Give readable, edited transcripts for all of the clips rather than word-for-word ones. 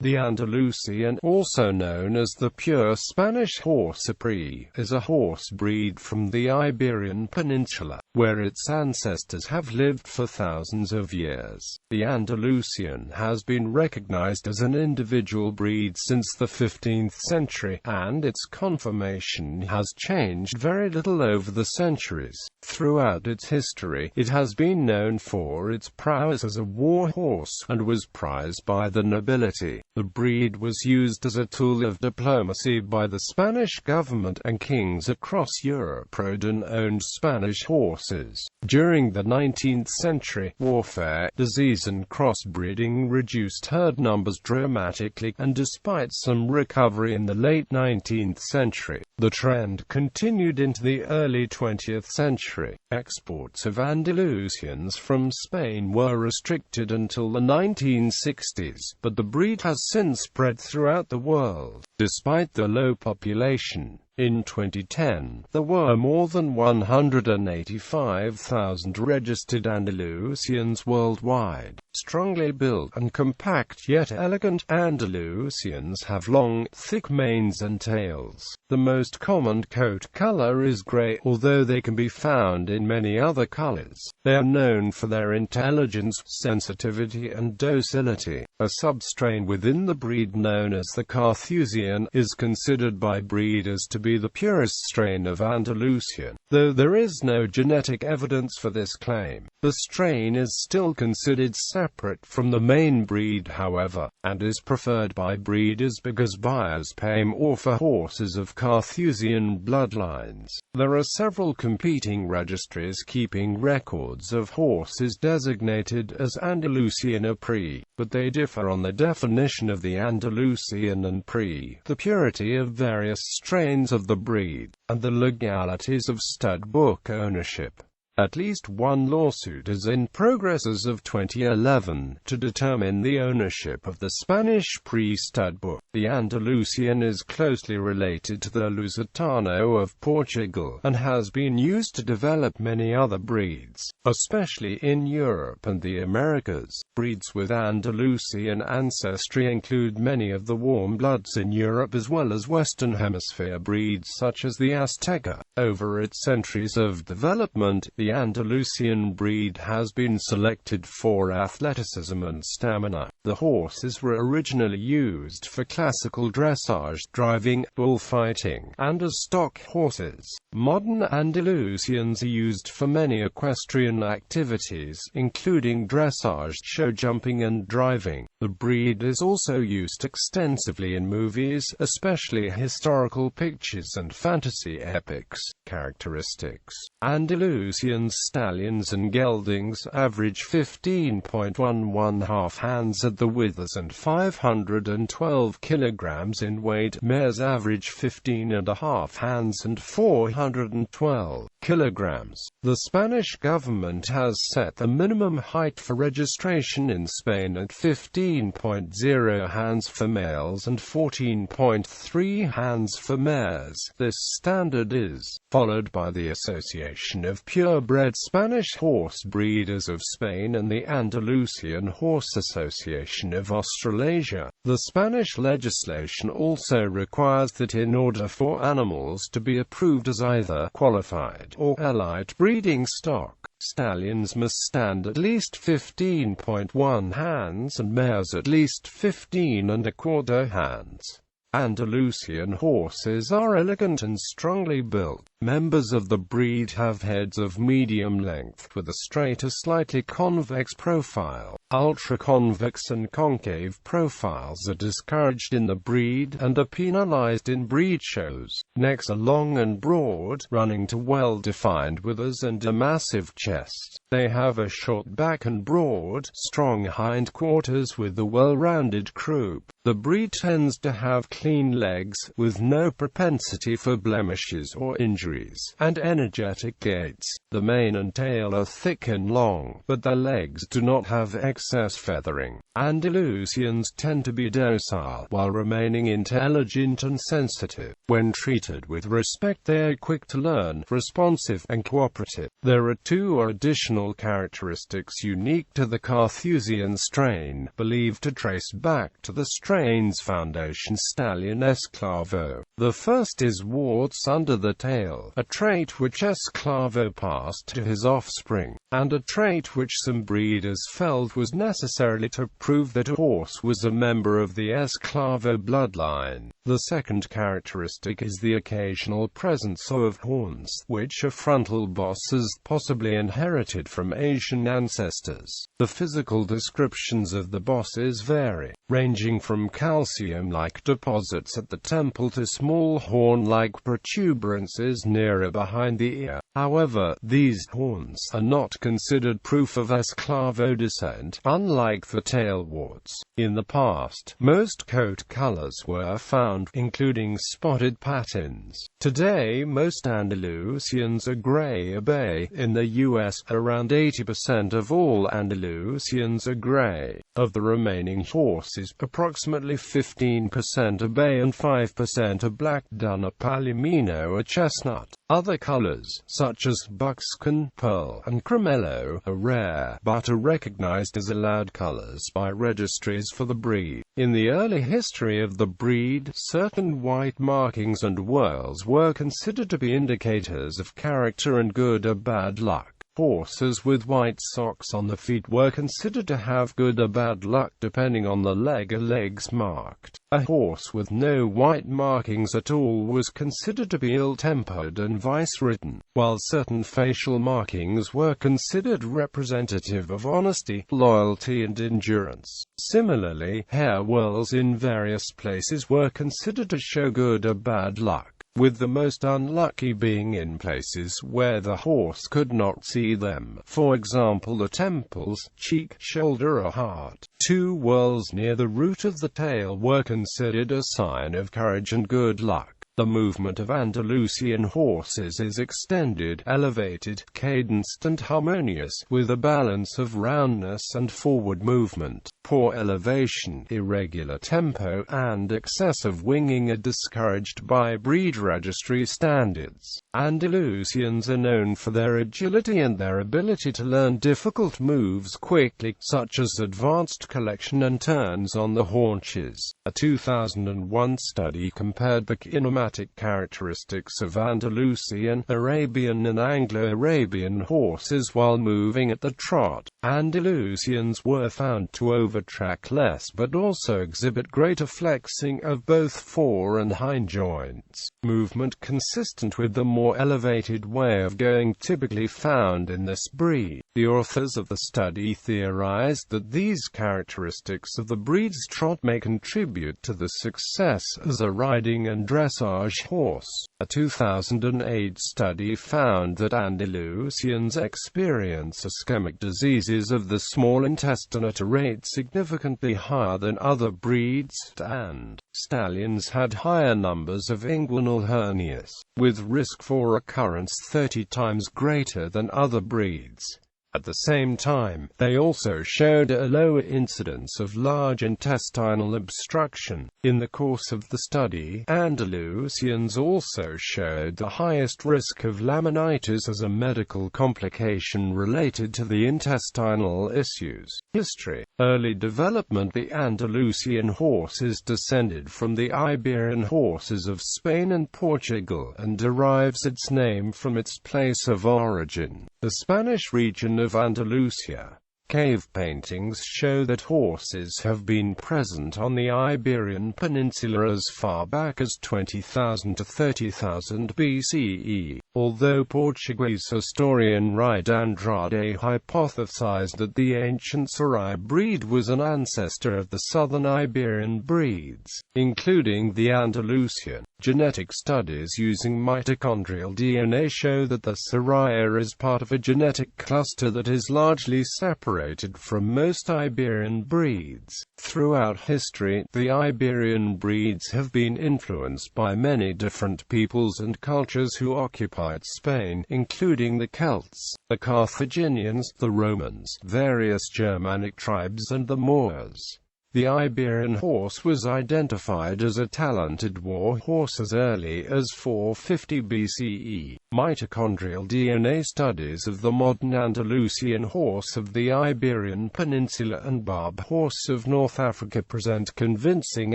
The Andalusian, also known as the pure Spanish horse Pry, is a horse breed from the Iberian Peninsula, where its ancestors have lived for thousands of years. The Andalusian has been recognized as an individual breed since the 15th century, and its conformation has changed very little over the centuries. Throughout its history, it has been known for its prowess as a war horse, and was prized by the nobility. The breed was used as a tool of diplomacy by the Spanish government, and kings across Europe rode and owned Spanish horses. During the 19th century, warfare, disease and crossbreeding reduced herd numbers dramatically, and despite some recovery in the late 19th century, the trend continued into the early 20th century. Exports of Andalusians from Spain were restricted until the 1960s, but the breed has since spread throughout the world. Despite the low population, in 2010, there were more than 185,000 registered Andalusians worldwide. Strongly built and compact yet elegant, Andalusians have long, thick manes and tails. The most common coat color is gray, although they can be found in many other colors. They are known for their intelligence, sensitivity and docility. A substrain within the breed known as the Carthusian is considered by breeders to be the purest strain of Andalusian, though there is no genetic evidence for this claim. The strain is still considered separate from the main breed, however, and is preferred by breeders because buyers pay more for horses of Carthusian bloodlines. There are several competing registries keeping records of horses designated as Andalusian Pry, but they differ on the definition of the Andalusian and Pry, the purity of various strains of the breed, and the legalities of stud book ownership. At least one lawsuit is in progress as of 2011 to determine the ownership of the Spanish Pry stud book. The Andalusian is closely related to the Lusitano of Portugal, and has been used to develop many other breeds, especially in Europe and the Americas. Breeds with Andalusian ancestry include many of the warm bloods in Europe as well as Western Hemisphere breeds such as the Azteca. Over its centuries of development, the Andalusian breed has been selected for athleticism and stamina. The horses were originally used for classical dressage, driving, bullfighting, and as stock horses. Modern Andalusians are used for many equestrian activities, including dressage, show jumping and driving. The breed is also used extensively in movies, especially historical pictures and fantasy epics. Characteristics: Andalusian stallions and geldings average 15.11 hands at the withers and 512 kilograms in weight. Mares average 15.5 hands and 412 kilograms. The Spanish government has set the minimum height for registration in Spain at 15.0 hands for males and 14.3 hands for mares. This standard is followed by the Association of Purebred Spanish Horse Breeders of Spain and the Andalusian Horse Association of Australasia. The Spanish legislation also requires that in order for animals to be approved as either qualified or elite breeding stock, stallions must stand at least 15.1 hands and mares at least 15.25 hands. Andalusian horses are elegant and strongly built. Members of the breed have heads of medium length with a straight or slightly convex profile. Ultra-convex and concave profiles are discouraged in the breed and are penalized in breed shows. Necks are long and broad, running to well-defined withers and a massive chest. They have a short back and broad, strong hindquarters with a well-rounded croup. The breed tends to have clean legs, with no propensity for blemishes or injuries, and energetic gaits. The mane and tail are thick and long, but their legs do not have excess feathering. Andalusians tend to be docile, while remaining intelligent and sensitive. When treated with respect, they are quick to learn, responsive, and cooperative. There are two additional characteristics unique to the Carthusian strain, believed to trace back to the strain's foundation stallion Esclavo. The first is warts under the tail, a trait which Esclavo passed to his offspring, and a trait which some breeders felt was necessary to prove that a horse was a member of the Esclavo bloodline. The second characteristic is the occasional presence of horns, which are frontal bosses, possibly inherited from Asian ancestors. The physical descriptions of the bosses vary, ranging from calcium-like deposits at the temple to small horn-like protuberances nearer behind the ear. However, these horns are not considered proof of Esclavo descent, unlike the tail warts. In the past, most coat colors were found, including spotted patins. Today, most Andalusians are gray or bay. In the U.S., around 80% of all Andalusians are gray. Of the remaining horses, approximately 15% are bay and 5% are black, dun or palomino or chestnut. Other colors, such as buckskin, pearl, and cremello, are rare, but are recognized as allowed colors by registries for the breed. In the early history of the breed, certain white markings and whorls were considered to be indicators of character and good or bad luck. Horses with white socks on the feet were considered to have good or bad luck depending on the leg or legs marked. A horse with no white markings at all was considered to be ill-tempered and vice-ridden, while certain facial markings were considered representative of honesty, loyalty and endurance. Similarly, hair whorls in various places were considered to show good or bad luck, with the most unlucky being in places where the horse could not see them, for example the temples, cheek, shoulder or heart. Two whorls near the root of the tail were considered a sign of courage and good luck. The movement of Andalusian horses is extended, elevated, cadenced and harmonious, with a balance of roundness and forward movement. Poor elevation, irregular tempo, and excessive winging are discouraged by breed registry standards. Andalusians are known for their agility and their ability to learn difficult moves quickly, such as advanced collection and turns on the haunches. A 2001 study compared the kinematic characteristics of Andalusian, Arabian and Anglo-Arabian horses while moving at the trot. Andalusians were found to overtrack less but also exhibit greater flexing of both fore and hind joints, movement consistent with the more elevated way of going typically found in this breed. The authors of the study theorized that these characteristics of the breed's trot may contribute to the success as a riding and dressage horse. A 2008 study found that Andalusians experience ischemic diseases of the small intestine at a rate significantly higher than other breeds, and stallions had higher numbers of inguinal hernias, with risk for recurrence 30 times greater than other breeds. At the same time, they also showed a lower incidence of large intestinal obstruction. In the course of the study, Andalusians also showed the highest risk of laminitis as a medical complication related to the intestinal issues. History. Early development. The Andalusian horse is descended from the Iberian horses of Spain and Portugal, and derives its name from its place of origin, the Spanish region of Andalusia. Cave paintings show that horses have been present on the Iberian Peninsula as far back as 20,000 to 30,000 BCE, although Portuguese historian Rui Andrade hypothesized that the ancient Sarai breed was an ancestor of the southern Iberian breeds, including the Andalusian. Genetic studies using mitochondrial DNA show that the Soraya is part of a genetic cluster that is largely separated from most Iberian breeds. Throughout history, the Iberian breeds have been influenced by many different peoples and cultures who occupied Spain, including the Celts, the Carthaginians, the Romans, various Germanic tribes and the Moors. The Iberian horse was identified as a talented war horse as early as 450 BCE. Mitochondrial DNA studies of the modern Andalusian horse of the Iberian Peninsula and Barb horse of North Africa present convincing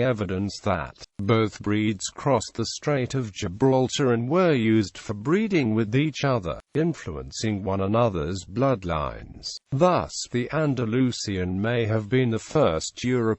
evidence that both breeds crossed the Strait of Gibraltar and were used for breeding with each other, influencing one another's bloodlines. Thus, the Andalusian may have been the first European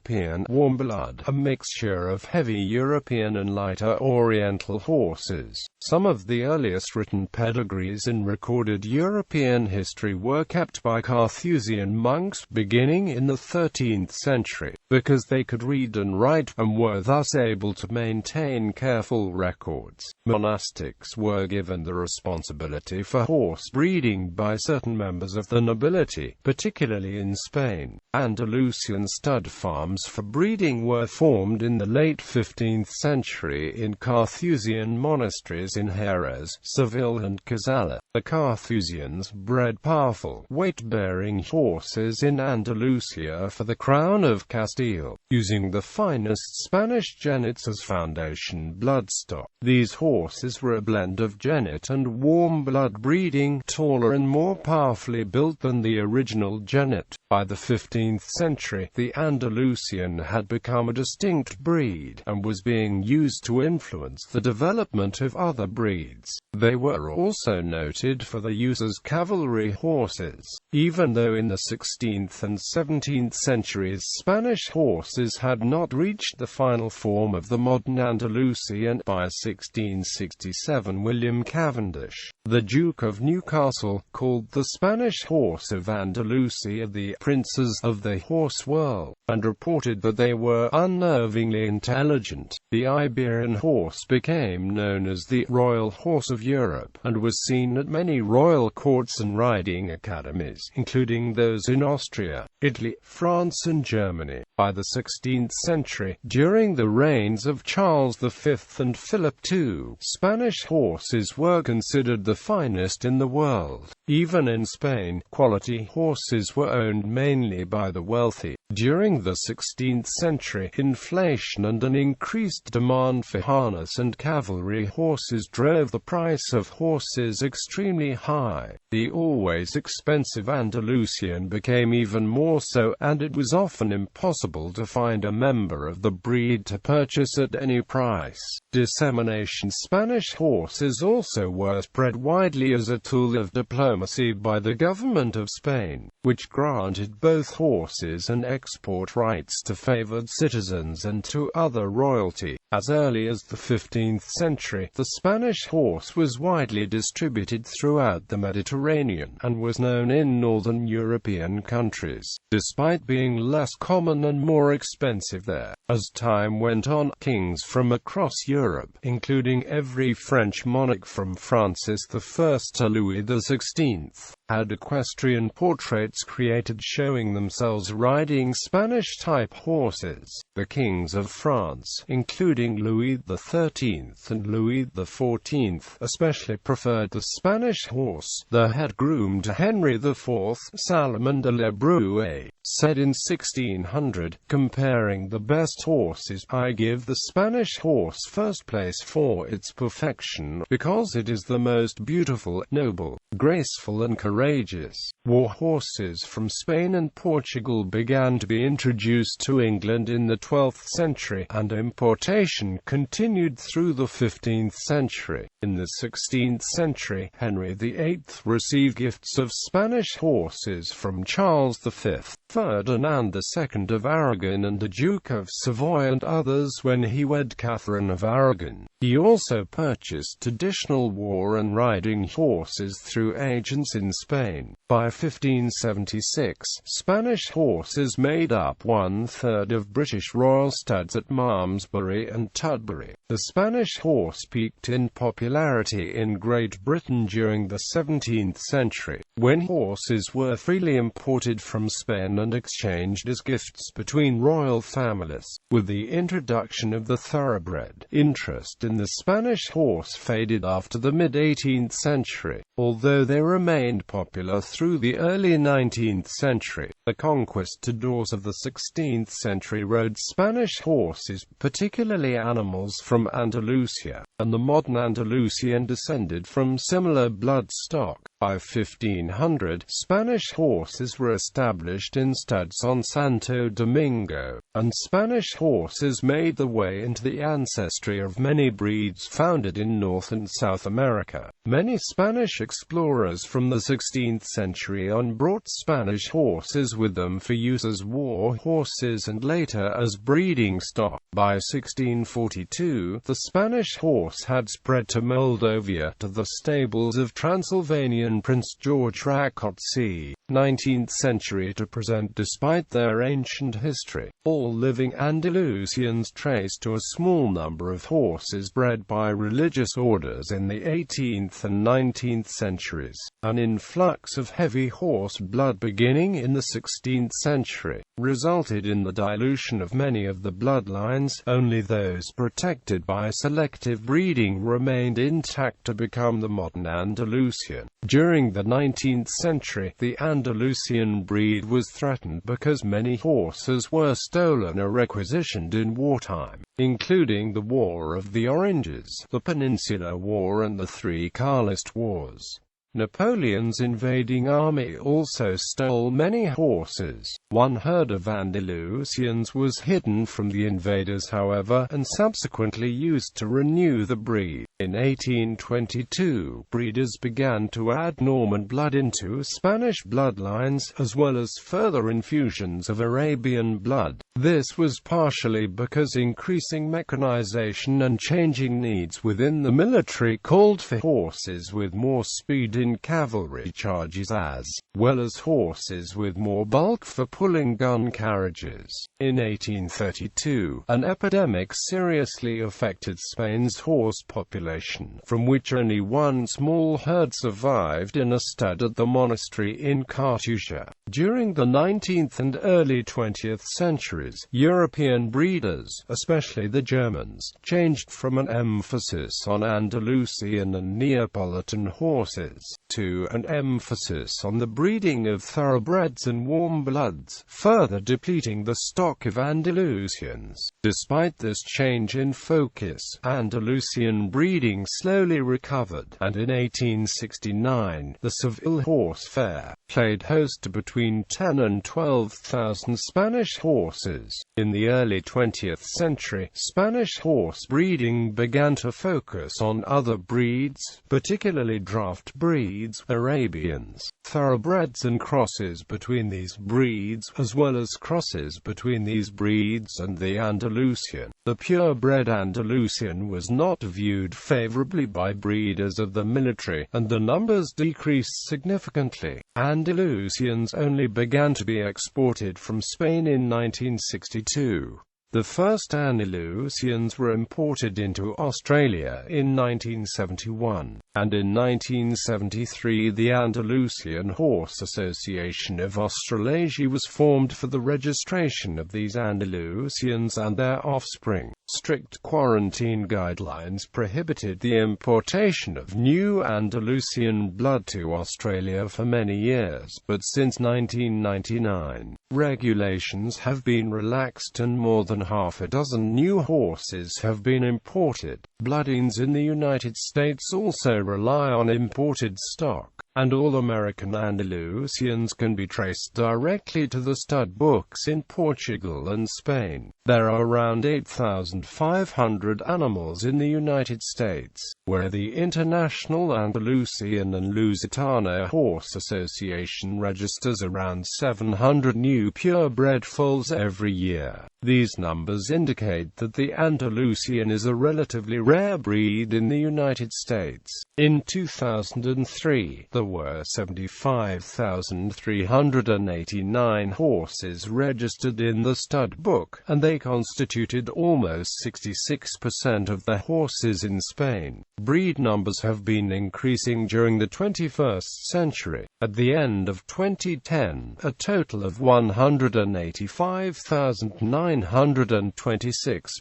warm blood, a mixture of heavy European and lighter Oriental horses. Some of the earliest written pedigrees in recorded European history were kept by Carthusian monks beginning in the 13th century, because they could read and write, and were thus able to maintain careful records. Monastics were given the responsibility for horse breeding by certain members of the nobility, particularly in Spain. Andalusian stud farms for breeding were formed in the late 15th century in Carthusian monasteries in Jerez, Seville and Cazalla. The Carthusians bred powerful, weight-bearing horses in Andalusia for the crown of Castile, using the finest Spanish genets as foundation bloodstock. These horses were a blend of genet and warm blood breeding, taller and more powerfully built than the original genet. By the 15th century, the Andalusian had become a distinct breed, and was being used to influence the development of other breeds. They were also noted for their use as cavalry horses. Even though in the 16th and 17th centuries Spanish horses had not reached the final form of the modern Andalusian, by 1667 William Cavendish, the Duke of Newcastle, called the Spanish horse of Andalusia the princes of the horse world, and reported that they were unnervingly intelligent. The Iberian horse became known as the royal horse of Europe, and was seen at many royal courts and riding academies, including those in Austria, Italy, France and Germany. By the 16th century, during the reigns of Charles V and Philip II, Spanish horses were considered the finest in the world. Even in Spain, quality horses were owned mainly by the wealthy. During the 16th century, inflation and an increased demand for harness and cavalry horses drove the price of horses extremely high. The always expensive Andalusian became even more so, and it was often impossible to find a member of the breed to purchase at any price. Dissemination. Spanish horses also were spread widely as a tool of diplomacy by the government of Spain, which granted both horses and export rights to favored citizens and to other royalty. As early as the 15th century, the Spanish horse was widely distributed throughout the Mediterranean, and was known in northern European countries, despite being less common and more expensive there. As time went on, kings from across Europe, including every French monarch from Francis I to Louis XVI, had equestrian portraits created showing themselves riding Spanish-type horses. The kings of France, including Louis XIII and Louis XIV, especially preferred the Spanish horse. The head groom to Henry IV, Salomon de la Brue, said in 1600, comparing the best horses, I give the Spanish horse first place for its perfection, because it is the most beautiful, noble, graceful and courageous. War horses from Spain and Portugal began to be introduced to England in the 12th century, and importation continued through the 15th century. In the 16th century, Henry VIII received gifts of Spanish horses from Charles V, Ferdinand II of Aragon and the Duke of Savoy and others when he wed Catherine of Aragon. He also purchased additional war and riding horses through agents in Spain. By 1576, Spanish horses made up one-third of British royal studs at Malmesbury and Tutbury. The Spanish horse peaked in popularity in Great Britain during the 17th century, when horses were freely imported from Spain and exchanged as gifts between royal families. With the introduction of the thoroughbred, interest in the Spanish horse faded after the mid-18th century, although they remained popular through the early 19th century. The conquistadors of the 16th century rode Spanish horses, particularly animals from Andalusia, and the modern Andalusian descended from similar blood stock. By 1500, Spanish horses were established in studs on Santo Domingo, and Spanish horses made the way into the ancestry of many breeds founded in North and South America. Many Spanish explorers from the 16th century on brought Spanish horses with them for use as war horses and later as breeding stock. By 1642, the Spanish horse had spread to Moldavia, to the stables of Transylvanian Prince George Rákóczi. 19th century to present. Despite their ancient history, all living Andalusians trace to a small number of horses bred by religious orders in the 18th and 19th centuries. An influx of heavy horse blood beginning in the 16th century resulted in the dilution of many of the bloodlines. Only those protected by selective breeding remained intact to become the modern Andalusian. During the 19th century, the Andalusian breed was threatened because many horses were stolen or requisitioned in wartime, including the War of the Oranges, the Peninsular War and the three Carlist Wars. Napoleon's invading army also stole many horses. One herd of Andalusians was hidden from the invaders, however, and subsequently used to renew the breed. In 1822, breeders began to add Norman blood into Spanish bloodlines, as well as further infusions of Arabian blood. This was partially because increasing mechanization and changing needs within the military called for horses with more speed in cavalry charges as well as horses with more bulk for pulling gun carriages. In 1832, an epidemic seriously affected Spain's horse population, from which only one small herd survived in a stud at the monastery in Carthusian. During the 19th and early 20th centuries, European breeders, especially the Germans, changed from an emphasis on Andalusian and Neapolitan horses to an emphasis on the breeding of thoroughbreds and warm bloods, further depleting the stock of Andalusians. Despite this change in focus, Andalusian breeding slowly recovered, and in 1869, the Seville Horse Fair played host to between 10 and 12,000 Spanish horses. In the early 20th century, Spanish horse breeding began to focus on other breeds, particularly draft breeds, Arabians, thoroughbreds and crosses between these breeds, as well as crosses between these breeds and the Andalusian. The purebred Andalusian was not viewed favorably by breeders of the military, and the numbers decreased significantly. Andalusians only began to be exported from Spain in 1962. The first Andalusians were imported into Australia in 1971, and in 1973 the Andalusian Horse Association of Australasia was formed for the registration of these Andalusians and their offspring. Strict quarantine guidelines prohibited the importation of new Andalusian blood to Australia for many years, but since 1999, regulations have been relaxed and more than half a dozen new horses have been imported. Bloodlines in the United States also rely on imported stock, and all American Andalusians can be traced directly to the stud books in Portugal and Spain. There are around 8,500 animals in the United States, where the International Andalusian and Lusitano Horse Association registers around 700 new purebred foals every year. These numbers indicate that the Andalusian is a relatively rare breed in the United States. In 2003, there were 75,389 horses registered in the stud book, and they constituted almost 66% of the horses in Spain. Breed numbers have been increasing during the 21st century. At the end of 2010, a total of 185,926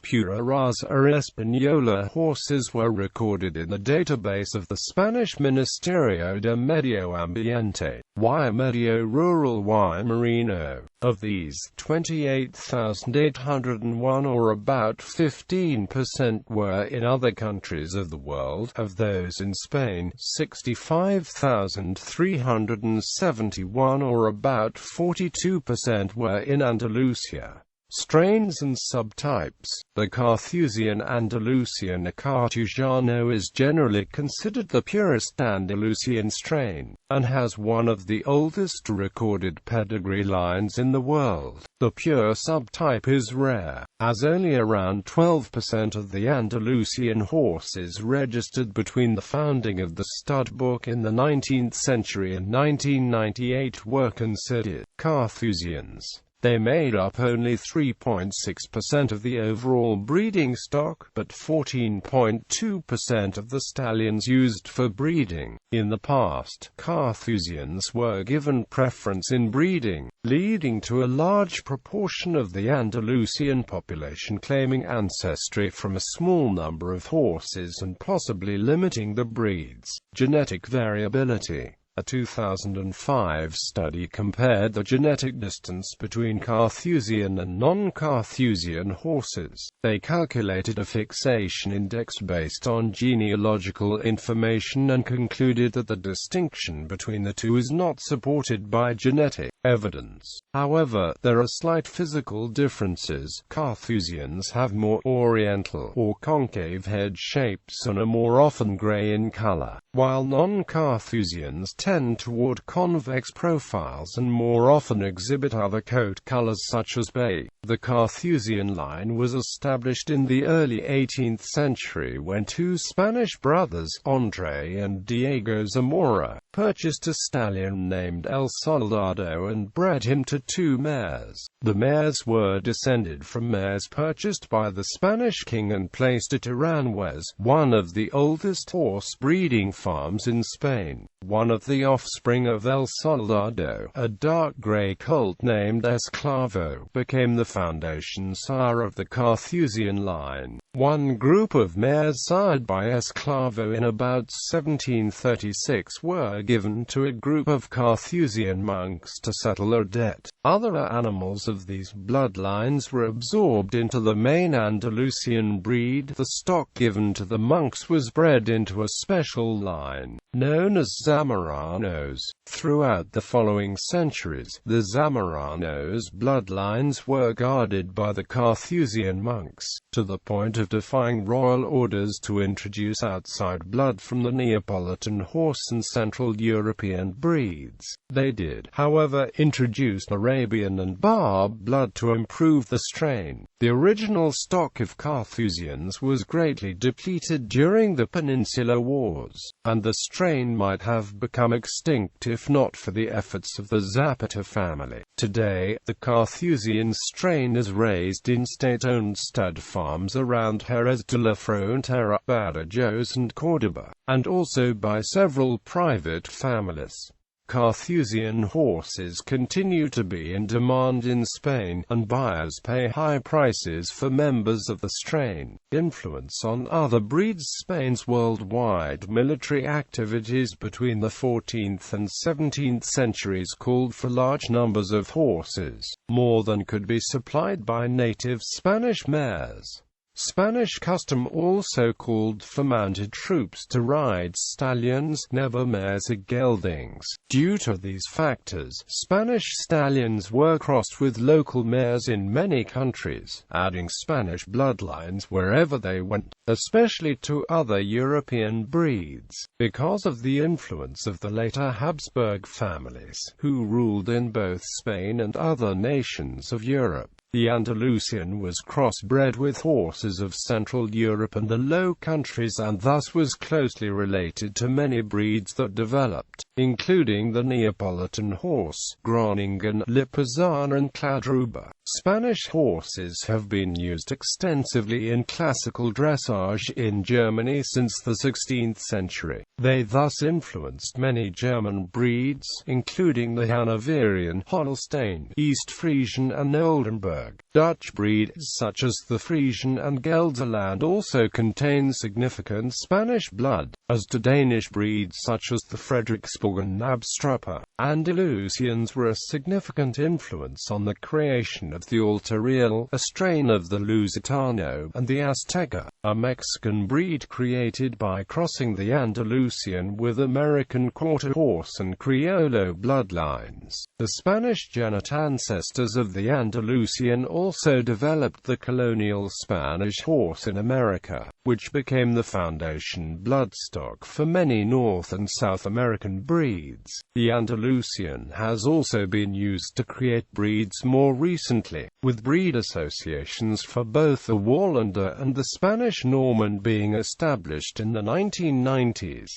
pura raza española horses were recorded in the database of the Spanish Ministerio de Medio Ambiente, y Medio Rural y Marino. Of these, 28,801, or about 15%, were in other countries of the world. Of those in Spain, 65,371, or about 42%, were in Andalusia. Strains and subtypes. The Carthusian Andalusian Carthusiano is generally considered the purest Andalusian strain, and has one of the oldest recorded pedigree lines in the world. The pure subtype is rare, as only around 12% of the Andalusian horses registered between the founding of the stud book in the 19th century and 1998 were considered Carthusians. They made up only 3.6% of the overall breeding stock, but 14.2% of the stallions used for breeding. In the past, Carthusians were given preference in breeding, leading to a large proportion of the Andalusian population claiming ancestry from a small number of horses and possibly limiting the breed's genetic variability. A 2005 study compared the genetic distance between Carthusian and non-Carthusian horses. They calculated a fixation index based on genealogical information and concluded that the distinction between the two is not supported by genetic evidence. However, there are slight physical differences. Carthusians have more oriental or concave head shapes and are more often gray in color, while non-Carthusians tend toward convex profiles and more often exhibit other coat colors such as bay. The Carthusian line was established in the early 18th century when two Spanish brothers, André and Diego Zamora, purchased a stallion named El Soldado and bred him to two mares. The mares were descended from mares purchased by the Spanish king and placed at Aranjuez, one of the oldest horse breeding farms in Spain. One of the offspring of El Soldado, a dark gray colt named Esclavo, became the foundation sire of the Carthusian line. One group of mares sired by Esclavo in about 1736 were given to a group of Carthusian monks to settle a debt. Other animals of these bloodlines were absorbed into the main Andalusian breed. The stock given to the monks was bred into a special line, known as Zamoranos. Throughout the following centuries, the Zamoranos bloodlines were guarded by the Carthusian monks, to the point of defying royal orders to introduce outside blood from the Neapolitan horse and Central European breeds. They did, however, introduce Arabian and Barb blood to improve the strain. The original stock of Carthusians was greatly depleted during the Peninsular Wars, and the strain might have become extinct if not for the efforts of the Zapata family. Today, the Carthusian strain is raised in state-owned stud farms around Jerez de la Frontera, Badajoz and Córdoba, and also by several private families. Carthusian horses continue to be in demand in Spain, and buyers pay high prices for members of the strain. Influence on other breeds. Spain's worldwide military activities between the 14th and 17th centuries called for large numbers of horses, more than could be supplied by native Spanish mares. Spanish custom also called for mounted troops to ride stallions, never mares or geldings. Due to these factors, Spanish stallions were crossed with local mares in many countries, adding Spanish bloodlines wherever they went, especially to other European breeds. Because of the influence of the later Habsburg families, who ruled in both Spain and other nations of Europe, The Andalusian was crossbred with horses of Central Europe and the Low Countries and thus was closely related to many breeds that developed, including the Neapolitan horse, Groningen, Lipizzaner and Cladruba. Spanish horses have been used extensively in classical dressage in Germany since the 16th century. They thus influenced many German breeds, including the Hanoverian, Holstein, East Frisian and Oldenburg. Dutch breeds such as the Frisian and Gelderland also contain significant Spanish blood, as do Danish breeds such as the Frederiksborg and Abstrapper. Andalusians were a significant influence on the creation of the Alta Real, a strain of the Lusitano, and the Azteca, a Mexican breed created by crossing the Andalusian with American Quarter Horse and Criollo bloodlines. The Spanish-Genet ancestors of the Andalusian also developed the colonial Spanish horse in America, which became the foundation bloodstock for many North and South American breeds. The Andalusian has also been used to create breeds more recently, with breed associations for both the Wallander and the Spanish Norman being established in the 1990s.